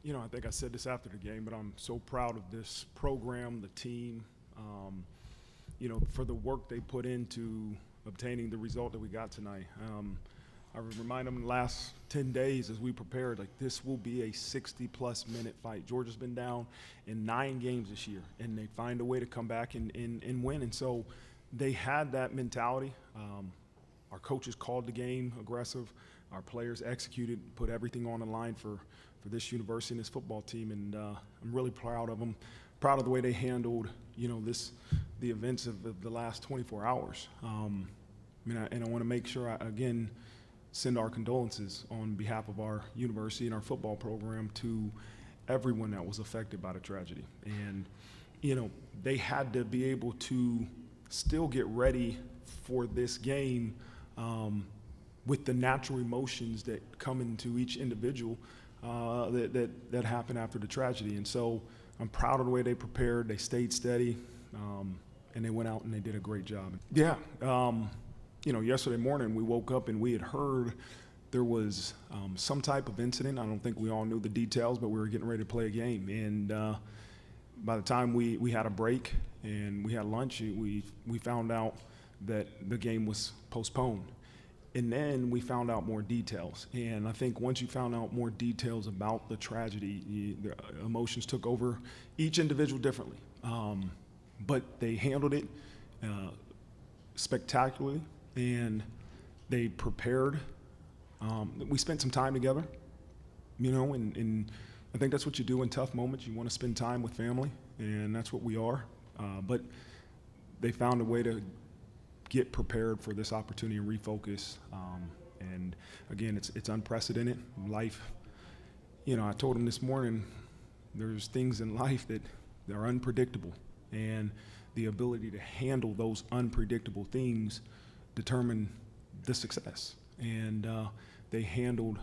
I think I said this after the game, but I'm so proud of this program, the team, for the work they put into obtaining the result that we got tonight. I would remind them the last 10 days as we prepared, this will be a 60-plus minute fight. Georgia's been down in 9 games this year, and they find a way to come back and win. And so they had that mentality. Our coaches called the game aggressive. Our players executed, put everything on the line for this university and this football team, and I'm really proud of them. Proud of the way they handled, the events of the last 24 hours. And I want to make sure again, send our condolences on behalf of our university and our football program to everyone that was affected by the tragedy. And, they had to be able to still get ready for this game with the natural emotions that come into each individual that happened after the tragedy. And so I'm proud of the way they prepared. They stayed steady, and they went out and they did a great job. Yeah. Yesterday morning we woke up and we had heard there was some type of incident. I don't think we all knew the details, but we were getting ready to play a game. And by the time we had a break and we had lunch, we found out that the game was postponed. And then we found out more details. And I think once you found out more details about the tragedy, the emotions took over each individual differently. But they handled it spectacularly, and they prepared. We spent some time together, and I think that's what you do in tough moments. You want to spend time with family, and that's what we are. But they found a way to get prepared for this opportunity and refocus. And again, it's unprecedented. Life, I told him this morning, there's things in life that are unpredictable, and the ability to handle those unpredictable things determine the success. And they handled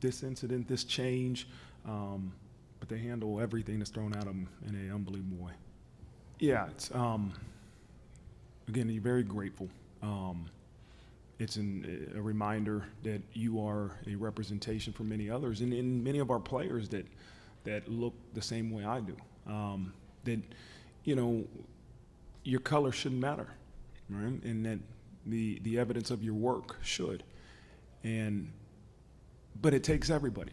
this incident, this change, but they handle everything that's thrown at them in an unbelievable way. Yeah, it's again, you're very grateful. It's a reminder that you are a representation for many others, and many of our players that look the same way I do. That your color shouldn't matter, right? And that the evidence of your work should. But it takes everybody,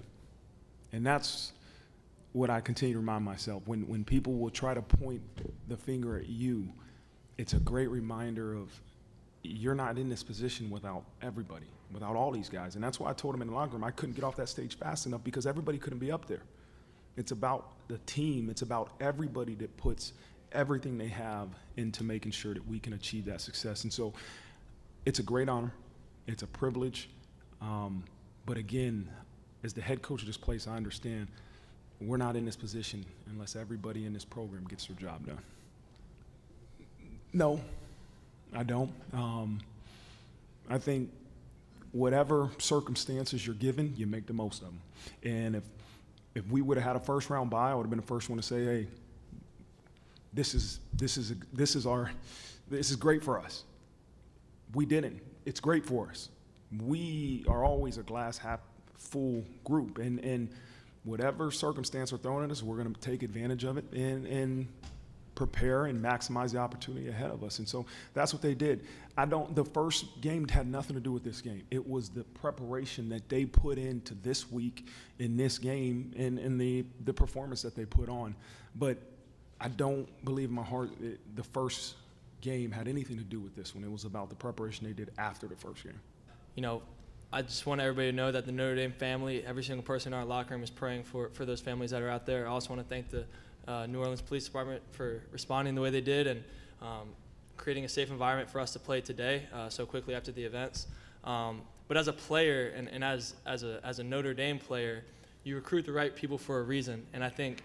and that's what I continue to remind myself. When people will try to point the finger at you, it's a great reminder of you're not in this position without everybody, without all these guys. And that's why I told them in the locker room I couldn't get off that stage fast enough, because everybody couldn't be up there. It's about the team. It's about everybody that puts everything they have into making sure that we can achieve that success. And so it's a great honor. It's a privilege. But again, as the head coach of this place, I understand we're not in this position unless everybody in this program gets their job done. No, I don't. I think whatever circumstances you're given, you make the most of them. And if we would have had a first-round bye, I would have been the first one to say, hey, this is great for us. We didn't. It's great for us. We are always a glass half full group, and whatever circumstance are thrown at us, we're going to take advantage of it and prepare and maximize the opportunity ahead of us. And so that's what they did. The first game had nothing to do with this game. It was the preparation that they put into this week in this game and the performance that they put on. But I don't believe in my heart the first game had anything to do with this one. It was about the preparation they did after the first game. I just want everybody to know that the Notre Dame family, every single person in our locker room is praying for those families that are out there. I also want to thank the New Orleans Police Department for responding the way they did and creating a safe environment for us to play today so quickly after the events. But as a player and as a Notre Dame player, you recruit the right people for a reason. And I think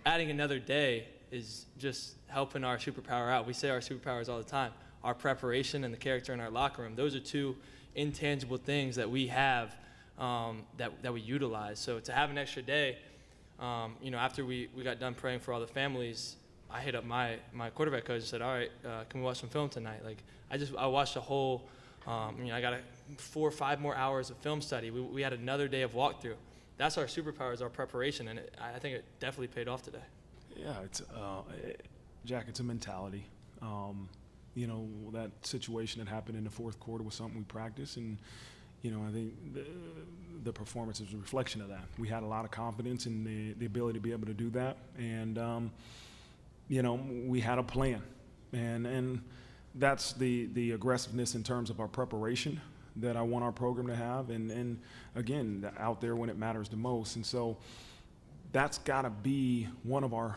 adding another day is just helping our superpower out. We say our superpowers all the time. Our preparation and the character in our locker room, those are two intangible things that we have that we utilize. So to have an extra day, after we got done praying for all the families, I hit up my quarterback coach and said, all right, can we watch some film tonight? I watched a whole, I got 4 or 5 more hours of film study. We had another day of walkthrough. that's our superpower, is our preparation, and I think it definitely paid off today. Yeah, Jack, it's a mentality. That situation that happened in the fourth quarter was something we practiced, and I think the performance is a reflection of that. We had a lot of confidence in the ability to be able to do that, and we had a plan, and that's the aggressiveness in terms of our preparation that I want our program to have, and again, out there when it matters the most. And so that's got to be one of our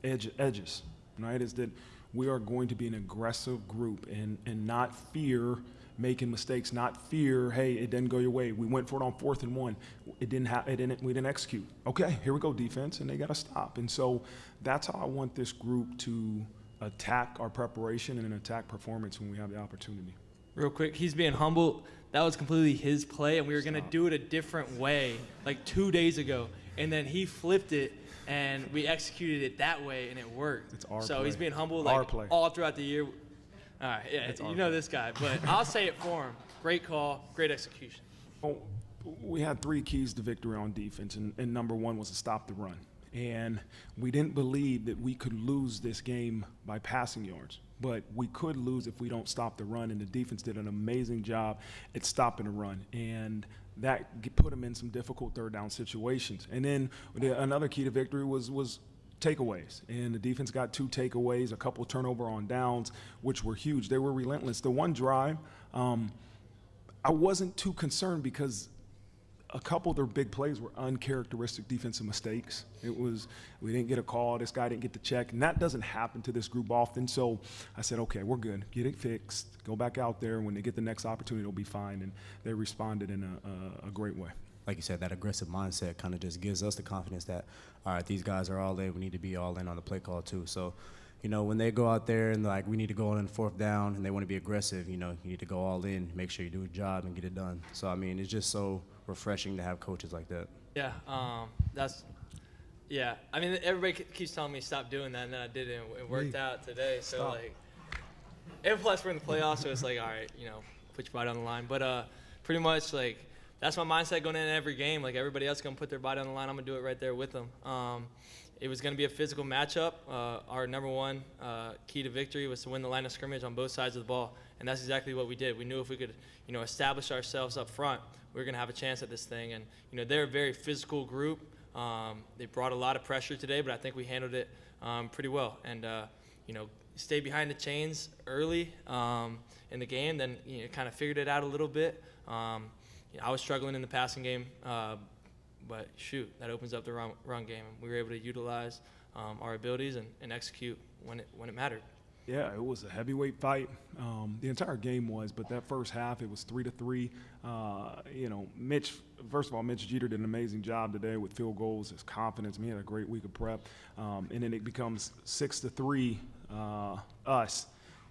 edges, right, is that we are going to be an aggressive group and not fear making mistakes, not fear, hey, it didn't go your way. We went for it on 4th and 1. We didn't execute. Okay, here we go, defense, and they got to stop. And so that's how I want this group to attack our preparation and attack performance when we have the opportunity. Real quick, he's being humble. That was completely his play, and we were going to do it a different way like 2 days ago. And then he flipped it, and we executed it that way, and it worked. It's our so play. He's being humble Our like play. all throughout the year. All right, yeah, you know this guy. But I'll say it for him. Great call, great execution. Oh, we had 3 keys to victory on defense, and number 1 was to stop the run. And we didn't believe that we could lose this game by passing yards, but we could lose if we don't stop the run, and the defense did an amazing job at stopping the run, and that put them in some difficult third down situations. And then another key to victory was takeaways, and the defense got 2 takeaways, a couple turnover on downs, which were huge. They were relentless. The one drive, I wasn't too concerned because a couple of their big plays were uncharacteristic defensive mistakes. We didn't get a call, this guy didn't get the check, and that doesn't happen to this group often. So I said, okay, we're good. Get it fixed. Go back out there. When they get the next opportunity, it'll be fine. And they responded in a great way. Like you said, that aggressive mindset kind of just gives us the confidence that, all right, these guys are all in. We need to be all in on the play call too. So, when they go out there and like we need to go on 4th down and they want to be aggressive, you need to go all in, make sure you do a job and get it done. So, I mean, it's just so refreshing to have coaches like that. Yeah, I mean, everybody keeps telling me stop doing that, and then I did it, and it worked out today. So, Stop. And plus we're in the playoffs, so it's like, all right, put your body on the line. But pretty much, that's my mindset going in every game. Like, everybody else going to put their body on the line. I'm going to do it right there with them. It was going to be a physical matchup. Our number 1 key to victory was to win the line of scrimmage on both sides of the ball, and that's exactly what we did. We knew if we could, establish ourselves up front, we were going to have a chance at this thing. And, they're a very physical group. They brought a lot of pressure today, but I think we handled it pretty well. And, stay behind the chains early in the game, then kind of figured it out a little bit. I was struggling in the passing game, but shoot, that opens up the run game. We were able to utilize our abilities and execute when it mattered. Yeah, it was a heavyweight fight. The entire game was, but that first half, it was 3-3. Mitch Jeter did an amazing job today with field goals, his confidence. He had a great week of prep. And then it becomes 6-3 us.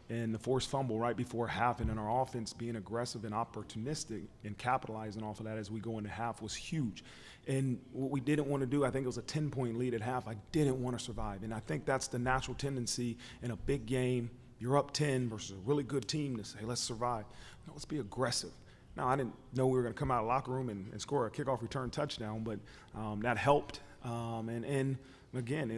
And the forced fumble right before half, and then our offense being aggressive and opportunistic and capitalizing off of that as we go into half was huge. And what we didn't want to do, I think it was a 10-point lead at half. I didn't want to survive. And I think that's the natural tendency in a big game. You're up 10 versus a really good team to say, let's survive. No, let's be aggressive. Now, I didn't know we were going to come out of the locker room and score a kickoff return touchdown, but that helped. And again,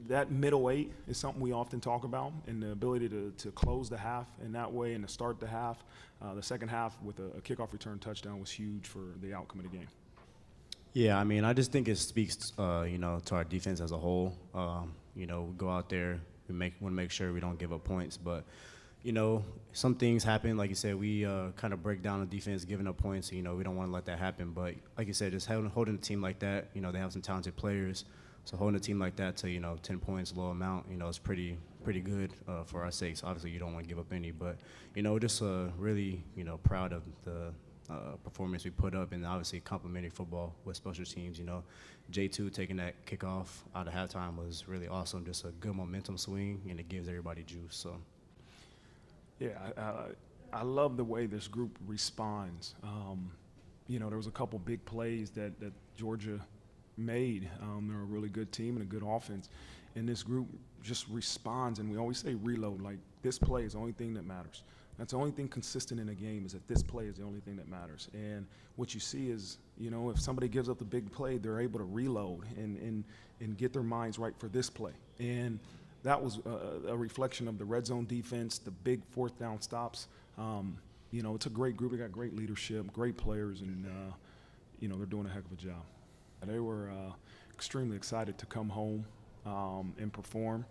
that middle 8 is something we often talk about, and the ability to close the half in that way and to start the half. The second half with a kickoff return touchdown was huge for the outcome of the game. Yeah, I mean, I just think it speaks, to our defense as a whole. We go out there, we want to make sure we don't give up points, but some things happen. Like you said, we kind of break down the defense, giving up points. We don't want to let that happen. But like you said, just holding a team like that, they have some talented players. So holding a team like that to 10 points, low amount, is pretty good for our sakes. Obviously, you don't want to give up any, but just really proud of the performance we put up, and obviously complimentary football with special teams. J2 taking that kickoff out of halftime was really awesome. Just a good momentum swing, and it gives everybody juice. So. Yeah, I love the way this group responds. There was a couple big plays that Georgia made. They're a really good team and a good offense. And this group just responds, and we always say reload. Like, this play is the only thing that matters. That's the only thing consistent in a game, is that this play is the only thing that matters. And what you see is, if somebody gives up the big play, they're able to reload and get their minds right for this play. And that was a reflection of the red zone defense, the big fourth down stops. It's a great group. They got great leadership, great players, and, they're doing a heck of a job. They were extremely excited to come home and perform.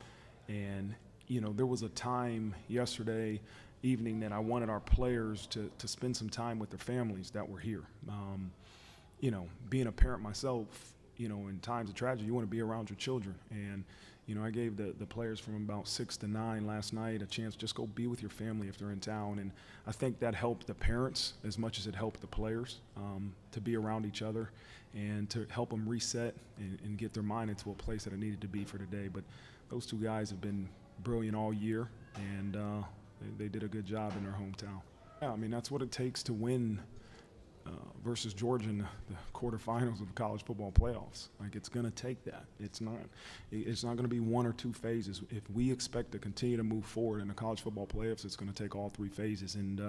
And, there was a time yesterday evening that I wanted our players to spend some time with their families that were here. Being a parent myself, in times of tragedy, you want to be around your children. And, I gave the players from about 6 to 9 last night a chance to just go be with your family if they're in town. And I think that helped the parents as much as it helped the players to be around each other and to help them reset and get their mind into a place that it needed to be for today. But those two guys have been brilliant all year, and they did a good job in their hometown. Yeah, I mean, that's what it takes to win versus Georgia in the quarterfinals of the college football playoffs. Like, it's going to take that. It's not going to be one or two phases. If we expect to continue to move forward in the college football playoffs, it's going to take all three phases. And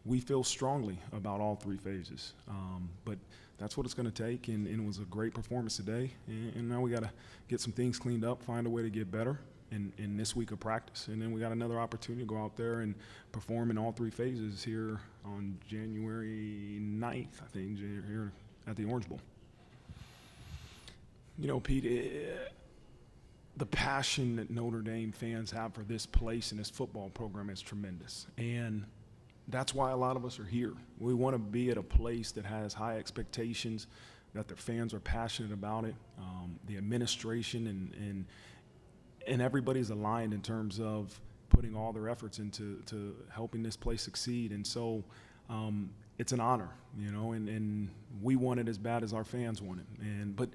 we feel strongly about all three phases. But that's what it's going to take, and it was a great performance today. And now we got to get some things cleaned up, find a way to get better in this week of practice. And then we got another opportunity to go out there and perform in all three phases here on January 9th, I think, here at the Orange Bowl. Pete, the passion that Notre Dame fans have for this place and this football program is tremendous. And that's why a lot of us are here. We want to be at a place that has high expectations, that their fans are passionate about it, the administration and everybody's aligned in terms of putting all their efforts into helping this place succeed. And so it's an honor, and we want it as bad as our fans want it. But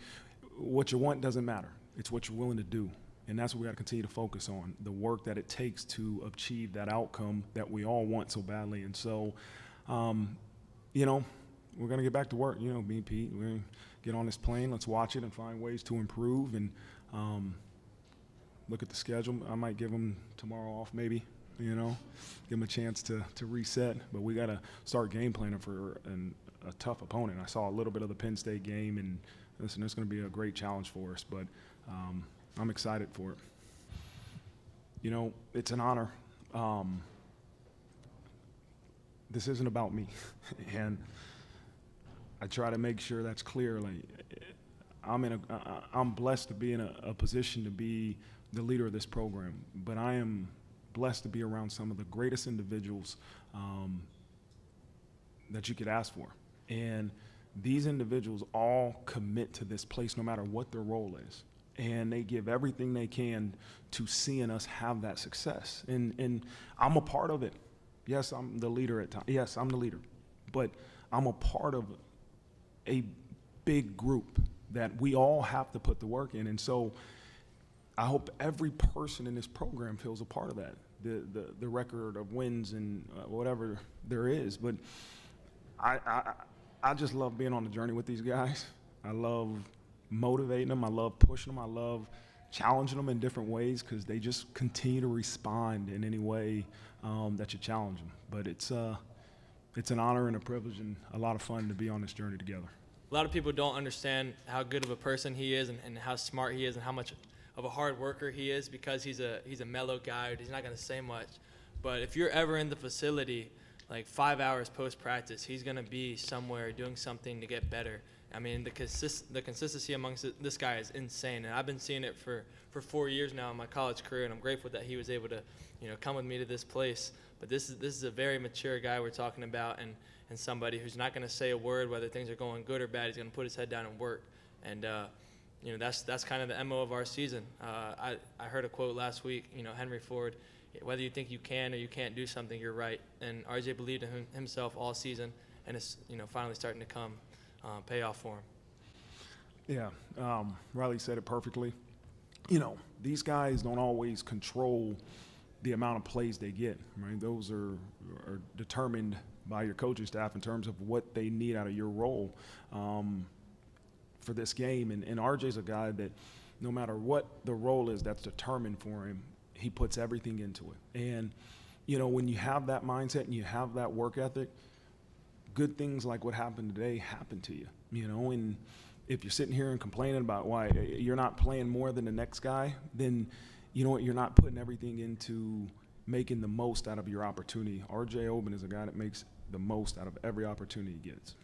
what you want doesn't matter. It's what you're willing to do. And that's what we got to continue to focus on, the work that it takes to achieve that outcome that we all want so badly. And so, we're going to get back to work, me and Pete. We're going to get on this plane. Let's watch it and find ways to improve and look at the schedule. I might give them tomorrow off maybe, give them a chance to reset. But we got to start game planning for a tough opponent. I saw a little bit of the Penn State game, and listen, it's going to be a great challenge for us. But I'm excited for it. It's an honor. This isn't about me. And I try to make sure that's clear. Like, I'm blessed to be in a position to be the leader of this program, but I am blessed to be around some of the greatest individuals that you could ask for. And these individuals all commit to this place no matter what their role is. And they give everything they can to seeing us have that success. And I'm a part of it. Yes, I'm the leader at times. Yes, I'm the leader. But I'm a part of a big group that we all have to put the work in. And so I hope every person in this program feels a part of that, the record of wins and whatever there is. But I just love being on the journey with these guys. I love motivating them. I love pushing them. I love challenging them in different ways because they just continue to respond in any way that you challenge them. But it's an honor and a privilege and a lot of fun to be on this journey together. A lot of people don't understand how good of a person he is and how smart he is and how much of a hard worker he is because he's a mellow guy. He's not going to say much. But if you're ever in the facility, like 5 hours post-practice, he's going to be somewhere doing something to get better. I mean, the consistency amongst this guy is insane, and I've been seeing it for 4 years now in my college career, and I'm grateful that he was able to, come with me to this place. But this is a very mature guy we're talking about, and somebody who's not going to say a word whether things are going good or bad. He's going to put his head down and work, and that's kind of the MO of our season. I heard a quote last week, Henry Ford. Whether you think you can or you can't do something, you're right. And RJ believed in himself all season, and it's finally starting to come pay off for him. Yeah, Riley said it perfectly. These guys don't always control the amount of plays they get, right? Those are determined by your coaching staff in terms of what they need out of your role for this game. And RJ's a guy that no matter what the role is that's determined for him, he puts everything into it. And, you know, when you have that mindset and you have that work ethic, good things like what happened today happen to you, you know. And if you're sitting here and complaining about why you're not playing more than the next guy, then you know what, you're not putting everything into making the most out of your opportunity. RJ Oben is a guy that makes the most out of every opportunity he gets.